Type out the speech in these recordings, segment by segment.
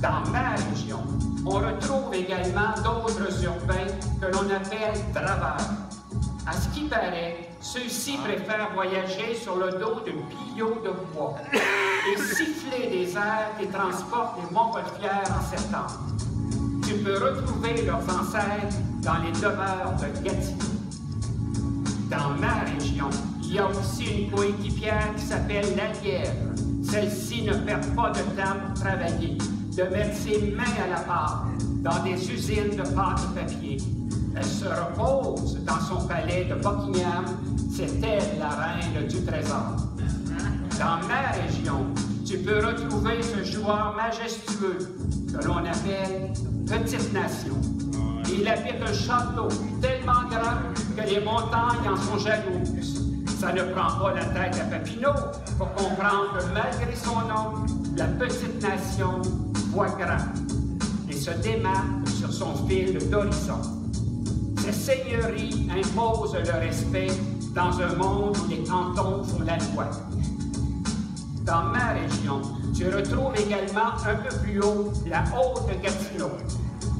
Dans ma région, on retrouve également d'autres urbains que l'on appelle draveurs. À ce qui paraît, ceux-ci préfèrent voyager sur le dos de billots de bois et siffler des airs qui transportent les montgolfières en septembre. Tu peux retrouver leurs ancêtres dans les demeures de Gatineau. Dans ma région, il y a aussi une coéquipière qui s'appelle la lièvre. Celle-ci ne perd pas de temps pour travailler, de mettre ses mains à la pâte dans des usines de pâte et papier. Elle se repose dans son palais de Buckingham, c'est elle la reine du trésor. Dans ma région, tu peux retrouver ce joueur majestueux que l'on appelle Petite Nation. Il habite un château tellement grand que les montagnes en sont jalouses. Ça ne prend pas la tête à Papineau pour comprendre que malgré son nom, la Petite Nation voit grand et se démarque sur son fil d'horizon. Ces seigneuries imposent le respect dans un monde où les cantons font la loi. Dans ma région, tu retrouves également un peu plus haut la Haute-Gatineau.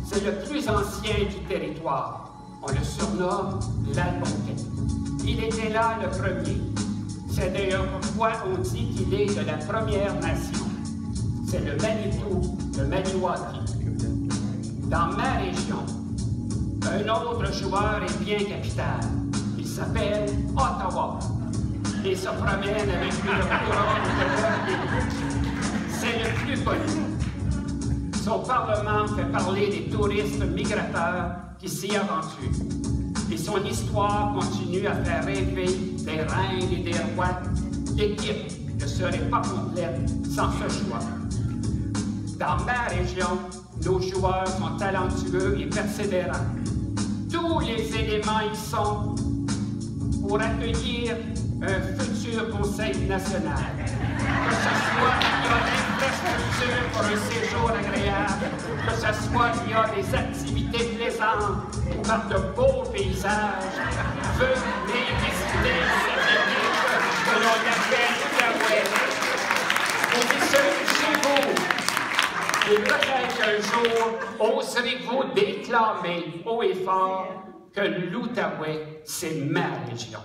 C'est le plus ancien du territoire. On le surnomme l'Algonquin. Il était là le premier. C'est d'ailleurs pourquoi on dit qu'il est de la Première Nation. C'est le Manitou, le Maniwaki. Dans ma région, un autre joueur est bien capital. Il s'appelle Ottawa. Il se promène avec une couronne de verre. C'est le plus connu. Son parlement fait parler des touristes migrateurs qui s'y aventurent. Et son histoire continue à faire rêver des reines et des rois. L'équipe ne serait pas complète sans ce joueur. Dans ma région, nos joueurs sont talentueux et persévérants. Tous les éléments y sont pour accueillir un futur conseil national. Que ce soit qu'il y a l'infrastructure pour un séjour agréable, que ce soit qu'il y a des activités plaisantes ou par de beaux paysages, venez visiter cette équipe que l'on appelle l'Outaouais. Vous y serez chez vous. Et peut-être un jour, oserez-vous déclamer haut et fort que l'Outaouais, c'est ma région.